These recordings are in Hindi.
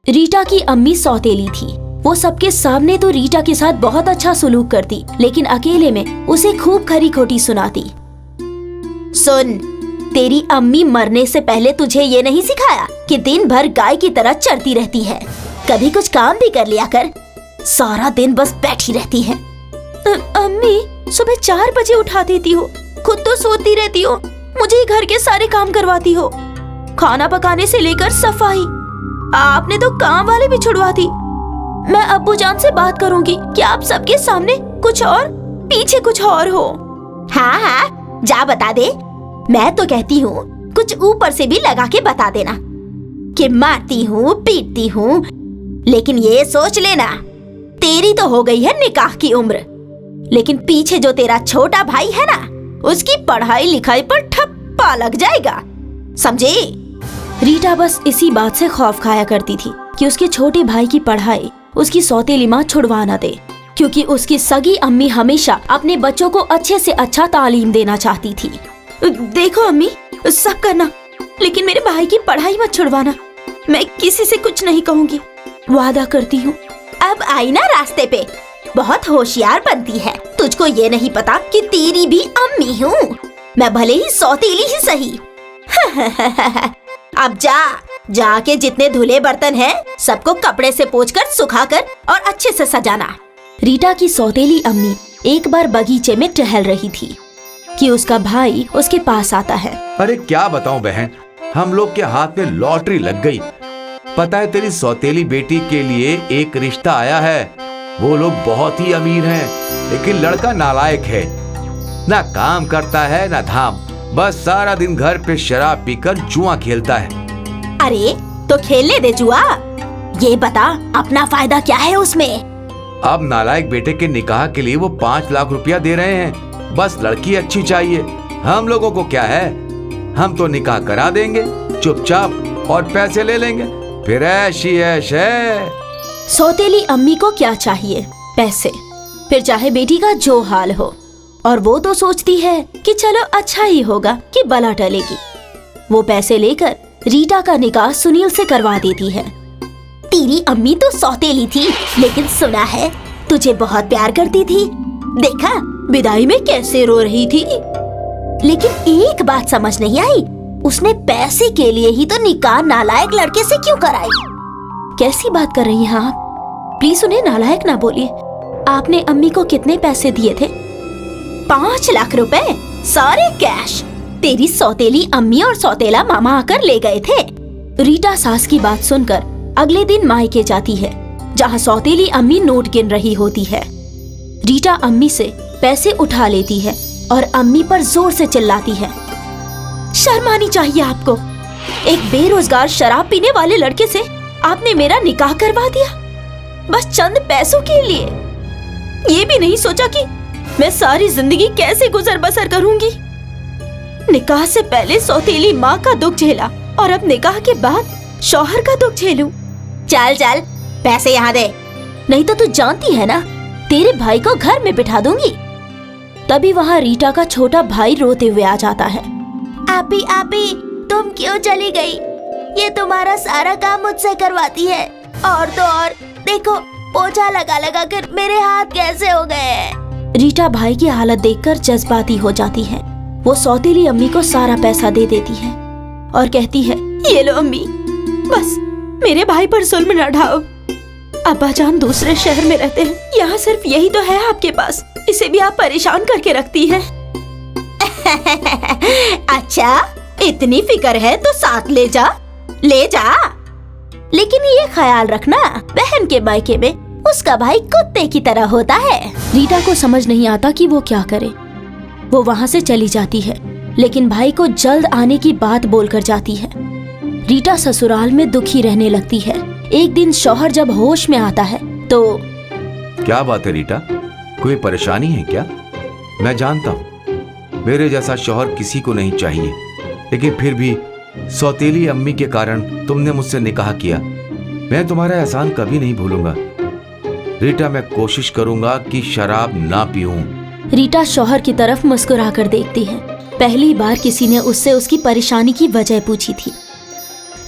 रीटा की अम्मी सौतेली थी। वो सबके सामने तो रीटा के साथ बहुत अच्छा सलूक करती, लेकिन अकेले में उसे खूब खरी खोटी सुनाती। सुन, तेरी अम्मी मरने से पहले तुझे ये नहीं सिखाया कि दिन भर गाय की तरह चरती रहती है? कभी कुछ काम भी कर लिया कर, सारा दिन बस बैठी रहती है। अम्मी, सुबह 4 बजे उठा देती हो, खुद तो सोती रहती हो, मुझे ही घर के सारे काम करवाती हो, खाना पकाने से लेकर सफाई। आपने तो काम वाले भी छुड़वा दी। मैं अब्बू जान से बात करूंगी कि आप सबके सामने कुछ और पीछे कुछ और हो। हाँ हाँ, जा बता दे। मैं तो कहती हूँ कुछ ऊपर से भी लगा के बता देना कि मारती हूँ पीटती हूँ, लेकिन ये सोच लेना तेरी तो हो गई है निकाह की उम्र, लेकिन पीछे जो तेरा छोटा भाई है ना, उसकी पढ़ाई लिखाई पर ठप्पा लग जाएगा, समझे? रीटा बस इसी बात से खौफ खाया करती थी कि उसके छोटे भाई की पढ़ाई उसकी सौतेली माँ छुड़वा न दे, क्योंकि उसकी सगी अम्मी हमेशा अपने बच्चों को अच्छे से अच्छा तालीम देना चाहती थी। देखो अम्मी, सब करना, लेकिन मेरे भाई की पढ़ाई मत छुड़वाना। मैं किसी से कुछ नहीं कहूँगी, वादा करती हूँ। अब आई ना रास्ते पे, बहुत होशियार बनती है। तुझको ये नहीं पता कि तेरी भी अम्मी हूँ मैं, भले ही सौतेली ही सही। अब जाके जितने धुले बर्तन हैं, सबको कपड़े से पोंछकर सुखाकर और अच्छे से सजाना। रीटा की सौतेली अम्मी एक बार बगीचे में टहल रही थी कि उसका भाई उसके पास आता है। अरे क्या बताऊं बहन, हम लोग के हाथ में लॉटरी लग गई। पता है, तेरी सौतेली बेटी के लिए एक रिश्ता आया है। वो लोग बहुत ही अमीर हैं, लेकिन लड़का नालायक है, ना काम करता है ना धाम, बस सारा दिन घर पे शराब पीकर जुआ खेलता है। अरे तो खेलने दे जुआ, ये बता अपना फायदा क्या है उसमें? अब नालायक बेटे के निकाह के लिए वो 5 लाख रुपया दे रहे हैं। बस लड़की अच्छी चाहिए, हम लोगों को क्या है, हम तो निकाह करा देंगे चुपचाप और पैसे ले लेंगे, फिर ऐशी ऐश है। सौतेली अम्मी को क्या चाहिए? पैसे, फिर चाहे बेटी का जो हाल हो। और वो तो सोचती है कि चलो अच्छा ही होगा कि बला टलेगी। वो पैसे लेकर रीटा का निकाह सुनील से करवा देती है। तेरी अम्मी तो सौतेली थी, लेकिन सुना है तुझे बहुत प्यार करती थी। देखा विदाई में कैसे रो रही थी। लेकिन एक बात समझ नहीं आई, उसने पैसे के लिए ही तो निकाह नालायक लड़के से क्यों कराई? कैसी बात कर रही हैं आप? प्लीज उन्हें नालायक ना बोलिए। आपने अम्मी को कितने पैसे दिए थे? 5 लाख रुपए, सारे कैश। तेरी सौतेली अम्मी और सौतेला मामा आकर ले गए थे। रीटा सास की बात सुनकर अगले दिन मायके जाती है, जहाँ सौतेली अम्मी नोट गिन रही होती है। रीटा अम्मी से पैसे उठा लेती है और अम्मी पर जोर से चिल्लाती है। शर्म आनी चाहिए आपको, एक बेरोजगार शराब पीने वाले लड़के से आपने मेरा निकाह करवा दिया, बस चंद पैसों के लिए। ये भी नहीं सोचा कि मैं सारी जिंदगी कैसे गुजर बसर करूंगी। निकाह से पहले सौतेली माँ का दुख झेला और अब निकाह के बाद शौहर का दुख झेलूं। चल चल पैसे यहाँ दे, नहीं तो तू जानती है ना, तेरे भाई को घर में बिठा दूंगी। तभी वहाँ रीटा का छोटा भाई रोते हुए आ जाता है। आपी आपी, तुम क्यों चली गई? ये तुम्हारा सारा काम मुझसे करवाती है, और तो और देखो पोछा लगा लगा कर मेरे हाथ कैसे हो गए। रीटा भाई की हालत देखकर जज्बाती हो जाती है। वो सौतेली अम्मी को सारा पैसा दे देती है और कहती है, ये लो अम्मी, बस मेरे भाई पर जुल्म न ढाओ। अब्बा जान दूसरे शहर में रहते हैं, यहाँ सिर्फ यही तो है आपके पास, इसे भी आप परेशान करके रखती हैं। अच्छा, इतनी फिक्र है तो साथ ले जा। लेकिन ये ख्याल रखना, बहन के मायके में उसका भाई कुत्ते की तरह होता है। रीटा को समझ नहीं आता कि वो क्या करे। वो वहाँ से चली जाती है, लेकिन भाई को जल्द आने की बात बोलकर जाती है। रीटा ससुराल में दुखी रहने लगती है। एक दिन शौहर जब होश में आता है तो, क्या बात है रीटा, कोई परेशानी है क्या? मैं जानता हूँ मेरे जैसा शौहर किसी को नहीं चाहिए, लेकिन फिर भी सौतेली अम्मी के कारण तुमने मुझसे निकाह किया। मैं तुम्हारा एहसान कभी नहीं भूलूंगा रीटा। मैं कोशिश करूंगा कि शराब ना पीऊं। रीटा शौहर की तरफ मुस्कुराकर देखती है। पहली बार किसी ने उससे उसकी परेशानी की वजह पूछी थी।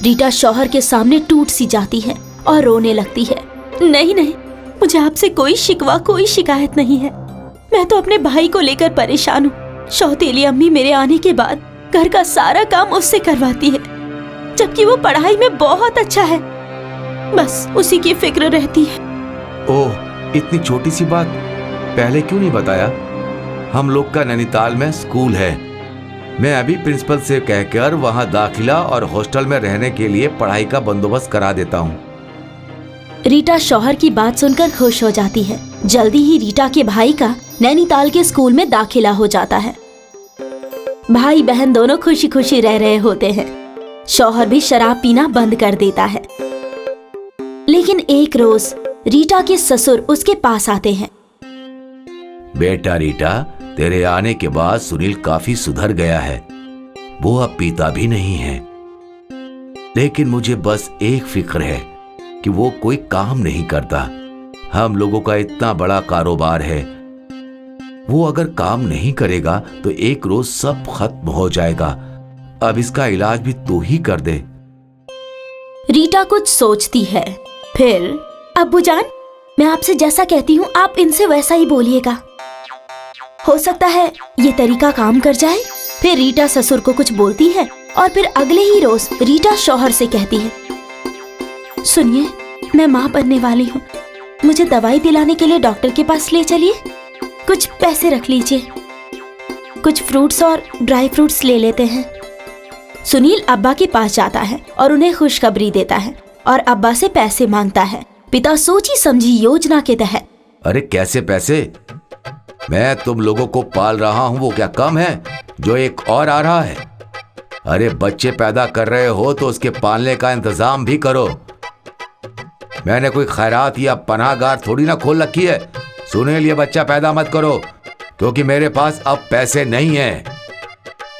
रीटा शौहर के सामने टूट सी जाती है और रोने लगती है। नहीं नहीं, मुझे आपसे कोई शिकवा, कोई शिकायत नहीं है। मैं तो अपने भाई को लेकर परेशान हूँ। सौतेली अम्मी मेरे आने के बाद घर का सारा काम उससे करवाती है, जबकि वो पढ़ाई में बहुत अच्छा है। बस उसी की फिक्र रहती है। ओह, इतनी छोटी सी बात पहले क्यों नहीं बताया? हम लोग का नैनीताल में स्कूल है। मैं अभी प्रिंसिपल से कहकर वहाँ दाखिला और हॉस्टल में रहने के लिए पढ़ाई का बंदोबस्त करा देता हूँ। रीटा शौहर की बात सुनकर खुश हो जाती है। जल्दी ही रीटा के भाई का नैनीताल के स्कूल में दाखिला हो जाता है। भाई बहन दोनों खुशी खुशी रह रहे होते हैं। शौहर भी शराब पीना बंद कर देता है। लेकिन एक रोज रीटा के ससुर उसके पास आते हैं। बेटा रीटा, तेरे आने के बाद सुनील काफी सुधर गया है। वो अब पीता भी नहीं है। लेकिन मुझे बस एक फिक्र है कि वो कोई काम नहीं करता। हम लोगों का इतना बड़ा कारोबार है, वो अगर काम नहीं करेगा तो एक रोज सब खत्म हो जाएगा। अब इसका इलाज भी तू ही कर दे। रीटा कुछ सोचती है। फिर, अब्बूजान, मैं आपसे जैसा कहती हूँ आप इनसे वैसा ही बोलिएगा। हो सकता है ये तरीका काम कर जाए। फिर रीटा ससुर को कुछ बोलती है और फिर अगले ही रोज रीटा शौहर से कहती है, सुनिए, मैं माँ बनने वाली हूँ। मुझे दवाई दिलाने के लिए डॉक्टर के पास ले चलिए। कुछ पैसे रख लीजिए। कुछ फ्रूट्स और ड्राई फ्रूट्स ले लेते हैं। सुनील अब्बा के पास जाता है और उन्हें खुशखबरी देता है और अब्बा से पैसे मांगता है। पिता सोची समझी योजना के तहत, अरे कैसे पैसे? मैं तुम लोगों को पाल रहा हूँ, वो क्या कम है जो एक और आ रहा है? अरे बच्चे पैदा कर रहे हो तो उसके पालने का इंतजाम भी करो। मैंने कोई खैरात या पनाहगार थोड़ी ना खोल रखी है। सुनील, ये बच्चा पैदा मत करो क्योंकि मेरे पास अब पैसे नहीं है।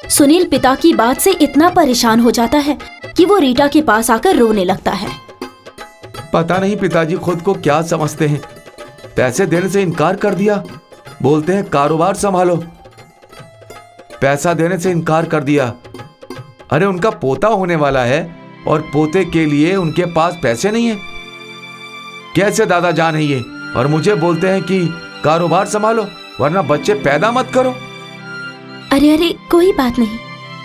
सुनील पिता की बात से इतना परेशान हो जाता है कि वो रीटा के पास आकर रोने लगता है। पता नहीं पिताजी खुद को क्या समझते हैं। पैसे देने से इनकार कर दिया, बोलते हैं कारोबार संभालो। पैसा देने से इनकार कर दिया। अरे उनका पोता होने वाला है और पोते के लिए उनके पास पैसे नहीं है। कैसे दादा जान है ये? और मुझे बोलते हैं कि कारोबार संभालो वरना बच्चे पैदा मत करो। अरे अरे, कोई बात नहीं।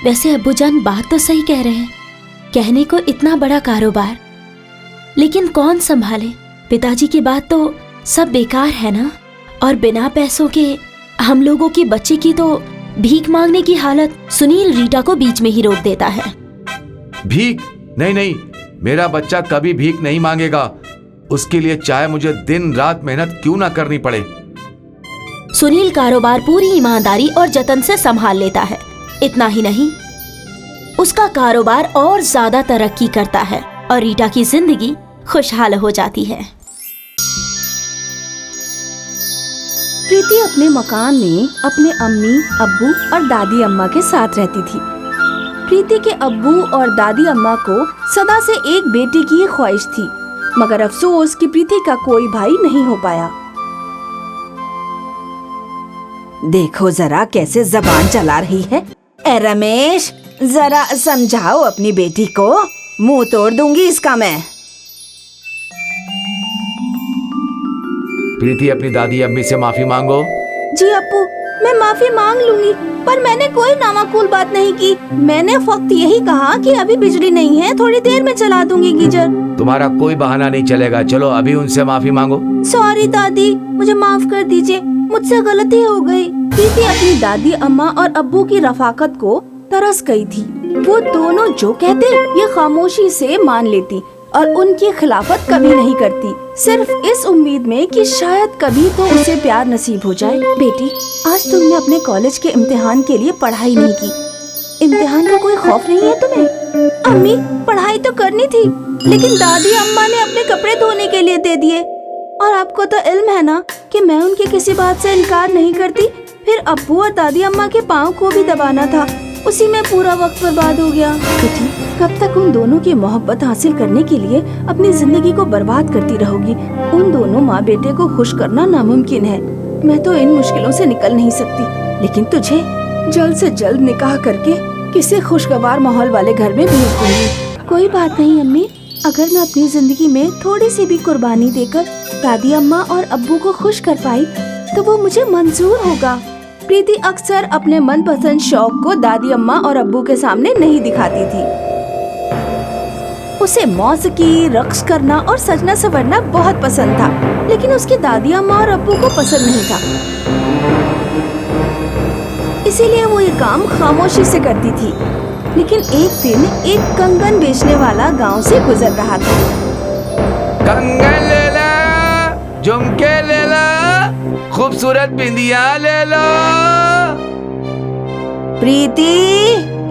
वैसे अब्बूजान बात तो सही कह रहे हैं। कहने को इतना बड़ा कारोबार, लेकिन कौन संभाले? पिताजी की बात तो सब बेकार है ना। और बिना पैसों के हम लोगों के बच्चे की तो भीख मांगने की हालत। सुनील रीटा को बीच में ही रोक देता है। भीख? नहीं नहीं, मेरा बच्चा कभी भीख नहीं मांगेगा। उसके लिए चाहे मुझे दिन रात मेहनत क्यों ना करनी पड़े। सुनील कारोबार पूरी ईमानदारी और जतन से संभाल लेता है। इतना ही नहीं, उसका कारोबार और ज्यादा तरक्की करता है और रीटा की जिंदगी खुशहाल हो जाती है। प्रीति अपने मकान में अपने अम्मी, अब्बू और दादी अम्मा के साथ रहती थी। प्रीति के अब्बू और दादी अम्मा को सदा से एक बेटे की ही ख्वाहिश थी, मगर अफसोस कि प्रीति का कोई भाई नहीं हो पाया। देखो जरा कैसे जबान चला रही है। ए रमेश, जरा समझाओ अपनी बेटी को, मुंह तोड़ दूंगी इसका मैं। प्रीति, अपनी दादी अम्मी से माफी मांगो। जी अप्पू, मैं माफी मांग लूंगी, पर मैंने कोई नामाकूल बात नहीं की। मैंने फक्त यही कहा कि अभी बिजली नहीं है, थोड़ी देर में चला दूंगी गीजर। तुम्हारा कोई बहाना नहीं चलेगा। चलो अभी उनसे माफी मांगो। सॉरी दादी, मुझे माफ कर दीजिए, मुझसे गलती हो गई। प्रीति अपनी दादी अम्मा और अब्बू की रफाकत को तरस गई थी। वो दोनों जो कहते ये खामोशी से मान लेती और उनकी खिलाफत कभी नहीं करती, सिर्फ इस उम्मीद में कि शायद कभी तो उसे प्यार नसीब हो जाए। बेटी, आज तुमने अपने कॉलेज के इम्तिहान के लिए पढ़ाई नहीं की। इम्तिहान का कोई खौफ नहीं है तुम्हें? अम्मी, पढ़ाई तो करनी थी, लेकिन दादी अम्मा ने अपने कपड़े धोने के लिए दे दिए। और आपको तो इल्म है ना कि मैं उनकी किसी बात से इनकार नहीं करती। फिर अब्बू और दादी अम्मा के पाँव को भी दबाना था, उसी में पूरा वक्त बर्बाद हो गया। बेटी, कब तक उन दोनों की मोहब्बत हासिल करने के लिए अपनी जिंदगी को बर्बाद करती रहोगी? उन दोनों माँ बेटे को खुश करना नामुमकिन है। मैं तो इन मुश्किलों से निकल नहीं सकती, लेकिन तुझे जल्द से जल्द निकाह करके किसी खुशगवार माहौल वाले घर में भेज दूंगी। कोई बात नहीं अम्मी, अगर मैं अपनी जिंदगी में थोड़ी सी भी कुर्बानी देकर दादी अम्मा और अब्बू को खुश कर पाई तो वो मुझे मंजूर होगा। प्रीति अक्सर अपने मनपसंद शौक को दादी अम्मा और अब्बू के सामने नहीं दिखाती थी। उसे मौसीकी, रक्स करना और सजना संवरना बहुत पसंद था, लेकिन उसकी दादी अम्मा और अब्बू को पसंद नहीं था। इसीलिए वो ये काम खामोशी से करती थी। लेकिन एक दिन एक कंगन बेचने वाला गांव से गुजर रहा था। कंगन ले ला, झुमके ले ला, खूबसूरत बिंदिया ले लो। प्रीति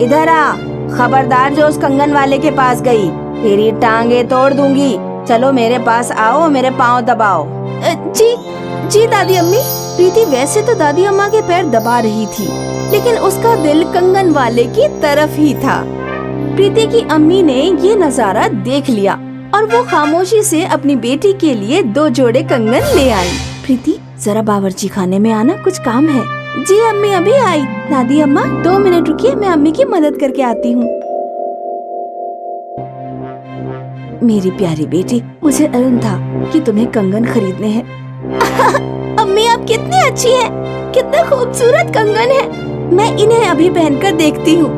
इधर आ, खबरदार जो उस कंगन वाले के पास गई, तेरी टांगे तोड़ दूंगी। चलो मेरे पास आओ, मेरे पाँव दबाओ। जी जी दादी अम्मी। प्रीति वैसे तो दादी अम्मा के पैर दबा रही थी, लेकिन उसका दिल कंगन वाले की तरफ ही था। प्रीति की अम्मी ने ये नजारा देख लिया और वो खामोशी से अपनी बेटी के लिए 2 जोड़े कंगन ले आई। प्रीति जरा बावर्ची खाने में आना, कुछ काम है। जी अम्मी अभी आई। दादी अम्मा 2 मिनट रुकिए, मैं अम्मी की मदद करके आती हूँ। मेरी प्यारी बेटी, मुझे इल्म था कि तुम्हें कंगन खरीदने हैं। अम्मी आप कितनी अच्छी हैं, कितने खूबसूरत कंगन हैं। मैं इन्हें अभी पहनकर देखती हूँ।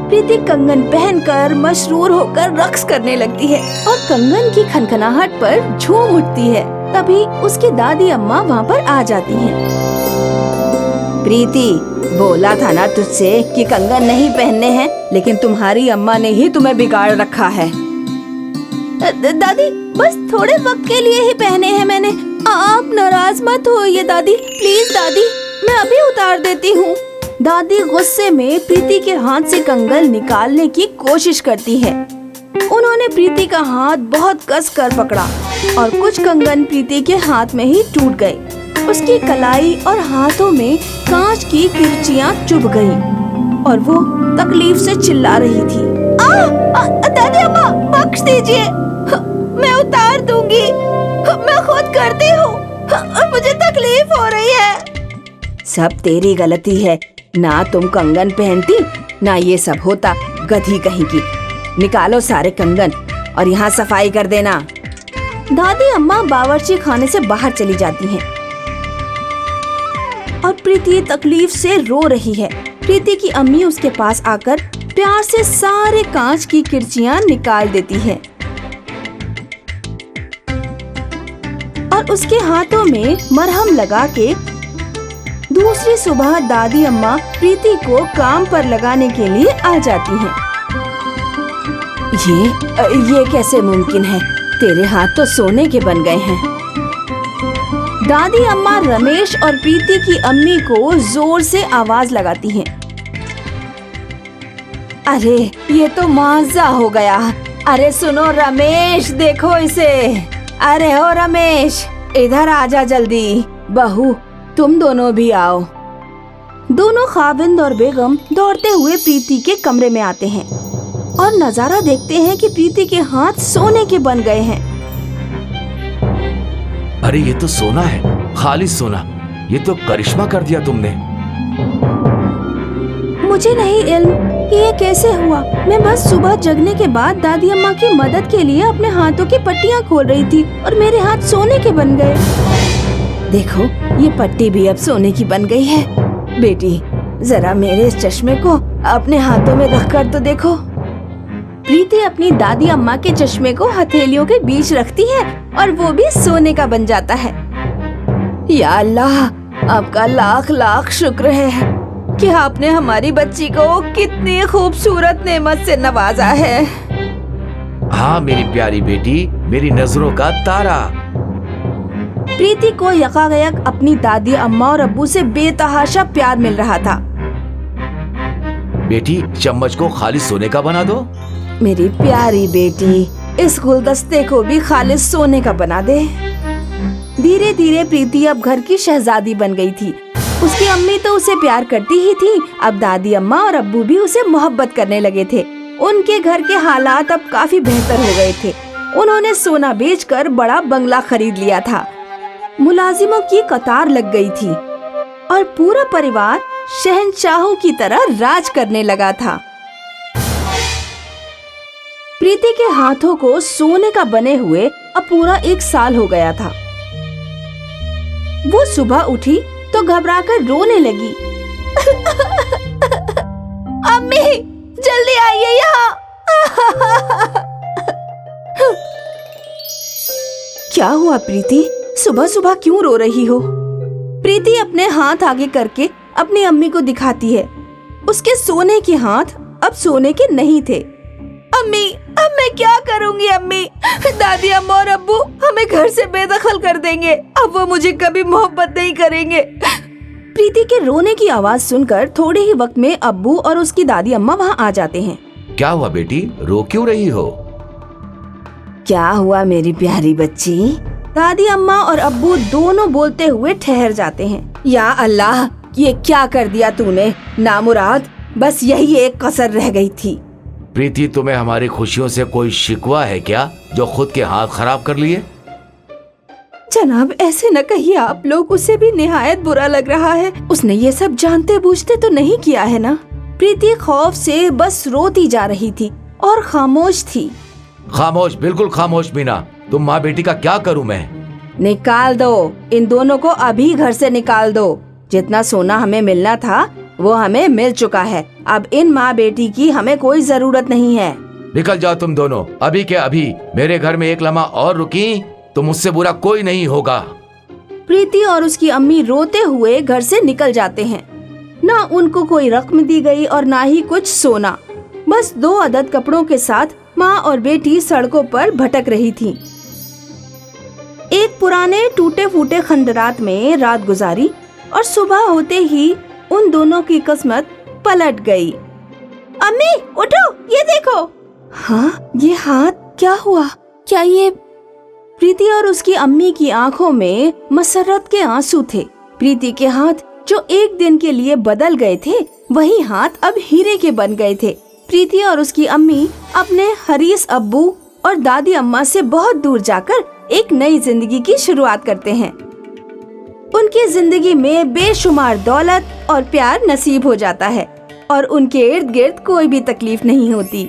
प्रीति कंगन पहनकर मशरूर होकर रक्स करने लगती है और कंगन की खनखनाहट पर झूम उठती है। तभी उसकी दादी अम्मा वहाँ पर आ जाती हैं। प्रीति बोला था ना तुझसे कि कंगन नहीं पहनने हैं, लेकिन तुम्हारी अम्मा ने ही तुम्हें बिगाड़ रखा है। दादी बस थोड़े वक्त के लिए ही पहने हैं मैंने। आप नाराज मत होइए दादी, प्लीज दादी, मैं अभी उतार देती हूँ। दादी गुस्से में प्रीति के हाथ से कंगन निकालने की कोशिश करती है। उन्होंने प्रीति का हाथ बहुत कस कर पकड़ा और कुछ कंगन प्रीति के हाथ में ही टूट गए। उसकी कलाई और हाथों में कांच की किरचियां चुभ गईं और वो तकलीफ से चिल्ला रही थी। दादी अम्मा बख्श दीजिए, मैं उतार दूंगी, मैं खुद करती हूँ, मुझे तकलीफ हो रही है। सब तेरी गलती है, ना तुम कंगन पहनती ना ये सब होता। गधी कहीं की। निकालो सारे कंगन और यहाँ सफाई कर देना। दादी अम्मा बावर्ची खाने से बाहर चली जाती हैं और प्रीति तकलीफ से रो रही है। प्रीति की अम्मी उसके पास आकर प्यार से सारे कांच की किरचियां निकाल देती है और उसके हाथों में मरहम लगा के दूसरी सुबह दादी अम्मा प्रीति को काम पर लगाने के लिए आ जाती हैं। ये कैसे मुमकिन है? तेरे हाथ तो सोने के बन गए हैं। दादी अम्मा रमेश और प्रीति की अम्मी को जोर से आवाज लगाती हैं। अरे ये तो मुआवजा हो गया। अरे सुनो रमेश, देखो इसे। अरे हो रमेश, इधर आजा जल्दी। बहू तुम दोनों भी आओ। दोनों खाविंद और बेगम दौड़ते हुए प्रीति के कमरे में आते हैं और नजारा देखते हैं कि प्रीति के हाथ सोने के बन गए हैं। अरे ये तो सोना है, खालिस सोना। ये तो करिश्मा कर दिया तुमने। मुझे नहीं इल्म कि ये कैसे हुआ। मैं बस सुबह जगने के बाद दादी अम्मा की मदद के लिए अपने हाथों की पट्टियां खोल रही थी और मेरे हाथ सोने के बन गए। देखो ये पट्टी भी अब सोने की बन गई है। बेटी जरा मेरे इस चश्मे को अपने हाथों में रखकर तो देखो। प्रीति अपनी दादी अम्मा के चश्मे को हथेलियों के बीच रखती है और वो भी सोने का बन जाता है। या अल्लाह, आपका लाख लाख शुक्र है कि आपने हमारी बच्ची को कितनी खूबसूरत नेमत से नवाजा है। हाँ मेरी प्यारी बेटी, मेरी नजरों का तारा। प्रीति को यकायक अपनी दादी अम्मा और अब्बू से बेतहाशा प्यार मिल रहा था। बेटी चम्मच को खालिस सोने का बना दो। मेरी प्यारी बेटी, इस गुलदस्ते को भी खालिस सोने का बना दे। धीरे धीरे प्रीति अब घर की शहजादी बन गई थी। उसकी अम्मी तो उसे प्यार करती ही थी, अब दादी अम्मा और अब्बू भी उसे मोहब्बत करने लगे थे। उनके घर के हालात अब काफी बेहतर हो गए थे। उन्होंने सोना बेचकर बड़ा बंगला खरीद लिया था। मुलाजिमों की कतार लग गई थी और पूरा परिवार शहंशाहों की तरह राज करने लगा था। प्रीति के हाथों को सोने का बने हुए अब पूरा 1 साल हो गया था। वो सुबह उठी तो घबराकर रोने लगी। अम्मी, जल्दी आइए यहाँ। क्या हुआ प्रीति? सुबह सुबह क्यों रो रही हो? प्रीति अपने हाथ आगे करके अपनी अम्मी को दिखाती है। उसके सोने के हाथ अब सोने के नहीं थे। अम्मी, अब मैं क्या करूंगी अम्मी? दादी अम्मा और अब्बू हमें घर से बेदखल कर देंगे। अब वो मुझे कभी मोहब्बत नहीं करेंगे। प्रीति के रोने की आवाज सुनकर थोड़े ही वक्त में अब्बू और उसकी दादी अम्मा वहाँ आ जाते हैं। क्या हुआ बेटी, रो क्यों रही हो? क्या हुआ मेरी प्यारी बच्ची? दादी अम्मा और अब्बू दोनों बोलते हुए ठहर जाते हैं। या अल्लाह, ये क्या कर दिया तूने नामुराद, बस यही एक कसर रह गई थी। प्रीति, तुम्हें हमारी खुशियों से कोई शिकवा है क्या, जो खुद के हाथ खराब कर लिए? जनाब, ऐसे न कहिए आप लोग, उसे भी निहायत बुरा लग रहा है। उसने ये सब जानते बूझते तो नहीं किया है ना? प्रीति खौफ से बस रोती जा रही थी और खामोश थी। खामोश, बिल्कुल खामोश मीना। तुम माँ बेटी का क्या करूँ मैं? निकाल दो इन दोनों को, अभी घर से निकाल दो। जितना सोना हमें मिलना था वो हमें मिल चुका है। अब इन माँ बेटी की हमें कोई जरूरत नहीं है। निकल जाओ तुम दोनों, अभी के अभी। मेरे घर में एक लम्हा और रुकी तो मुझसे बुरा कोई नहीं होगा। प्रीति और उसकी अम्मी रोते हुए घर से निकल जाते हैं। ना उनको कोई रकम दी गई और ना ही कुछ सोना। बस 2 अदद कपड़ों के साथ माँ और बेटी सड़कों पर भटक रही थीं। एक पुराने टूटे फूटे खंडरात में रात गुजारी और सुबह होते ही उन दोनों की किस्मत पलट गई। अम्मी उठो, ये देखो। हाँ, ये हाथ क्या हुआ? क्या ये? प्रीति और उसकी अम्मी की आंखों में मसरत के आंसू थे। प्रीति के हाथ जो एक दिन के लिए बदल गए थे, वही हाथ अब हीरे के बन गए थे। प्रीति और उसकी अम्मी अपने हरीस अब्बू और दादी अम्मा से बहुत दूर जाकर एक नई जिंदगी की शुरुआत करते हैं। उनकी जिंदगी में बेशुमार दौलत और प्यार नसीब हो जाता है और उनके इर्द गिर्द कोई भी तकलीफ नहीं होती।